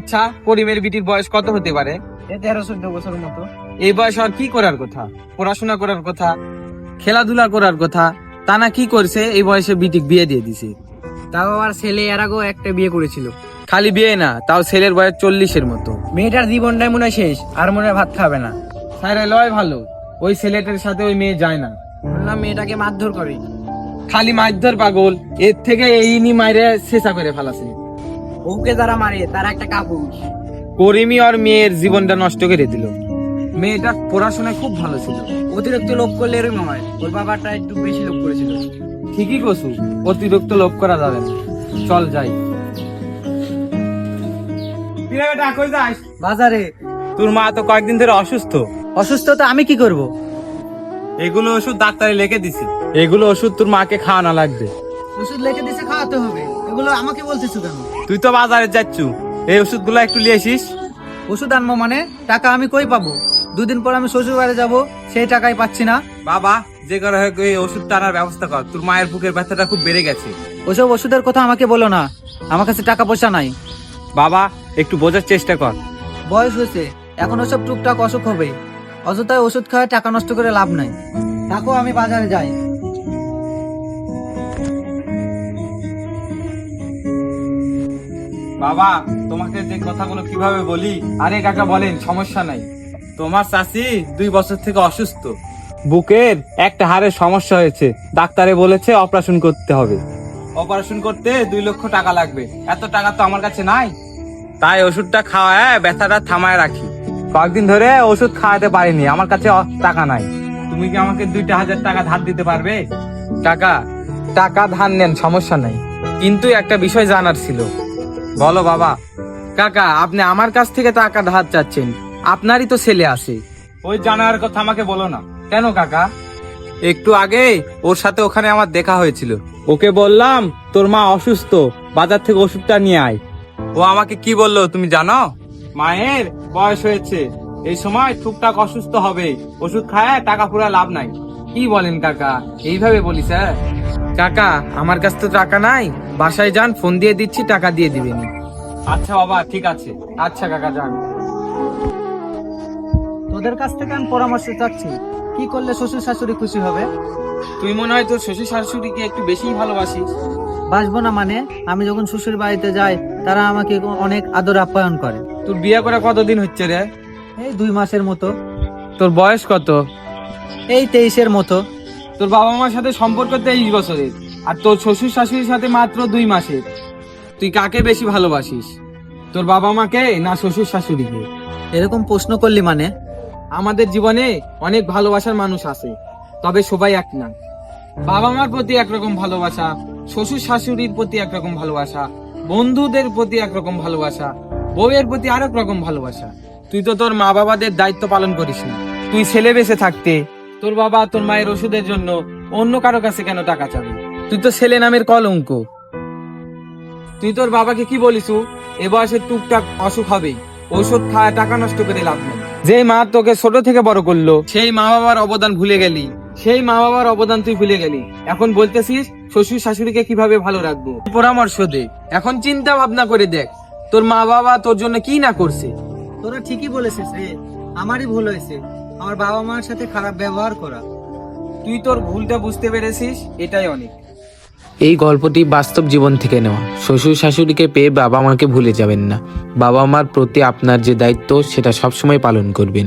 আচ্ছা, করিমের বিটির বয়স কত হতে পারে? 13-14 বছরের মতো। এই বয়স আর কি করার কথা? পড়াশোনা করার কথা, খেলাধুলা করার কথা। তা না কি করছে, এই বয়সে বিটিক বিয়ে দিয়ে দিছে। তাও আমার ছেলে এর আগেও একটা বিয়ে করেছিল। খালি বিয়ে না, তাও ছেলের বয়স 40-এর মতো। মেয়েটার জীবনটাই মনে হয় শেষ, আর মনে হয় ভাত খাবে না। স্যার লয় ভালো, ওই ছেলেটার সাথে ওই মেয়ে যায় না। বললাম মেয়েটাকে মারধর করে। খালি মারধর পাগল, এর থেকে এই নি মাইরে শেষা করে ফেলাছে। ওকে যারা মারে তারা একটা কাপুরুষ। করিমি আর মেয়ের জীবনটা নষ্ট করে দিল। মেয়েটা পড়াশোনায় খুব ভালো ছিল। অতিরিক্ত লোভ করলে এরকম হয়। ওর বাবাটা একটু বেশি লোভ করেছিল। ঠিকই কসু, অতিরিক্ত লোভ করা যাবে না। চল যাই। বাজারে। তোর মা তো কয়েকদিন ধরে অসুস্থ। অসুস্থ তো আমি কি করব? এগুলো ওষুধ ডাক্তারে লিখে দিছে। এগুলো ওষুধ তোর মাকে খাওয়ানো লাগবে। ওষুধ লিখে দিছে, খাওয়াতে হবে। এগুলো আমাকে বলতেছো কেন? তুই তো বাজারে যাচ্ছু, এই ওষুধগুলো একটু নিয়ে আসিস। ওষুধ আনবো মানে? টাকা আমি কই পাবো? 2 দিন পর আমি শ্বশুর বাড়ি যাবো, সেই টাকাই পাচ্ছি না। বাবা, যে করে হোক এই ওষুধটা আনার ব্যবস্থা কর। তোর মায়ের বুকের ব্যথাটা খুব বেড়ে গেছে। ওসব ওষুধের কথা আমাকে বলো না, আমার কাছে টাকা পয়সা নাই। বাবা, একটু বোঝার চেষ্টা কর। বয়স হয়েছে, এখন ওসব টুকটাক অসুখ হবে। অযথায় ওষুধ খাওয়া টাকা নষ্ট করে লাভ নাই। থাকো, আমি বাজারে যাই। বাবা, তোমাকে যে কথাগুলো কিভাবে বলি। আরে কাকা বলেন, সমস্যা নাই। তোমার চাচি 2 বছর থেকে অসুস্থ। বুকের একটা হাড়ের সমস্যা হয়েছে, ডাক্তারে বলেছে অপারেশন করতে হবে। অপারেশন করতে 2 লক্ষ টাকা লাগবে। এত টাকা তো আমার কাছে নাই, তাই ওষুধটা খাওয়ায় ব্যথাটা থামায় রাখি। কয়েকদিন ধরে ওষুধ খাওয়াতে পারিনি, আমার কাছে টাকা নাই। তুমি কি আমাকে 2,000 টাকা ধার দিতে পারবে? কাকা, টাকা ধার নেন, সমস্যা নাই, কিন্তু একটা বিষয় জানার ছিল। বলো বাবা। কাকা, আপনি আমার কাছ থেকে টাকা ধার চাচ্ছেন, আপনারই তো ছেলে আছে। ওই জানার কথা আমাকে বলো না। কেন কাকা? একটু আগে ওর সাথে ওখানে আমার দেখা হয়েছিল। ওকে বললাম তোর মা অসুস্থ, বাজার থেকে ওষুধটা নিয়ে আয়। ও আমাকে কি বললো তুমি জানো? মায়ের বয়স হয়েছে, এই সময় টুকটাক অসুস্থ হবে, ওষুধ খায় টাকা পুরা লাভ নাই। কি বলেন কাকা, এইভাবে বলি স্যার? কাকা, আমার কাছে তো টাকা নাই, বাসায় যান, ফোন দিয়ে দিচ্ছি, টাকা দিয়ে দিবেন। আচ্ছা বাবা, ঠিক আছে। আচ্ছা কাকা, যান। তোদের কাছ থেকে আমি পরামর্শ চাচ্ছি, কি করলে শ্বশুর শাশুড়ি খুশি হবে? তুই মনে হয় তোর শ্বশুর শাশুড়িকে একটু বেশিই ভালোবাসিস। বাসবো না মানে? আমি যখন শ্বশুর বাড়িতে যাই, তারা আমাকে অনেক আদর আপ্যায়ন করে। তোর বিয়ে করে কতদিন হচ্ছে রে? এই 2 মাসের মতো। তোর বয়স কত? এই 23-এর মতো। তোর বাবা মার সাথে সম্পর্ক 23 বছরের, আর তোর শ্বশুর শাশুড়ির সাথে মাত্র 2 মাসের। তুই কাকে বেশি ভালোবাসিস, তোর বাবা মাকে না শ্বশুর শাশুড়িকে? এরকম প্রশ্ন করলি মানে? আমাদের জীবনে অনেক ভালোবাসার মানুষ আছে, তবে সবাই এক না। বাবা মার প্রতি একরকম ভালোবাসা, শ্বশুর শাশুড়ির প্রতি একরকম ভালোবাসা, বন্ধুদের প্রতি একরকম ভালোবাসা, বউয়ের প্রতি আরেক রকম ভালোবাসা। তুই তো তোর মা বাবাদের দায়িত্ব পালন করিস না। তুই ছেলে বেঁচে থাকতে তোর বাবা তোর মায়ের ওষুধের জন্য অন্য কারো কাছে কেন টাকা চাবি? তুই তো ছেলে নামের কলঙ্ক। তুই তোর বাবাকে কি বলিস? এ বয়সে টুকটাক অসুখ হবেই, ওষুধ খাওয়া টাকা নষ্ট করে লাভ নেই। যে মা তোকে ছোট থেকে বড় করলো, সেই মা বাবার অবদান ভুলে গেলি। সেই মা বাবার অবদান তুই ভুলে গেলি। এখন বলতেছিস শ্বশুর শাশুড়িকে কিভাবে ভালো রাখবো। পরামর্শ দে, এখন চিন্তা ভাবনা করে দেখ, তোর মা বাবা তোর জন্য কি না করছে। তোরা ঠিকই বলেছিস রে, আমারই ভুল হয়েছে আমার বাবা মার সাথে খারাপ ব্যবহার করা। তুই তোর ভুলটা বুঝতে পেরেছিস, এটাই অনেক। এই গল্পটি বাস্তব জীবন থেকে নেওয়া। শ্বশুর শাশুড়িকে পেয়ে বাবা মাকে ভুলে যাবেন না। বাবা মার প্রতি আপনার যে দায়িত্ব, সেটা সবসময় পালন করবেন।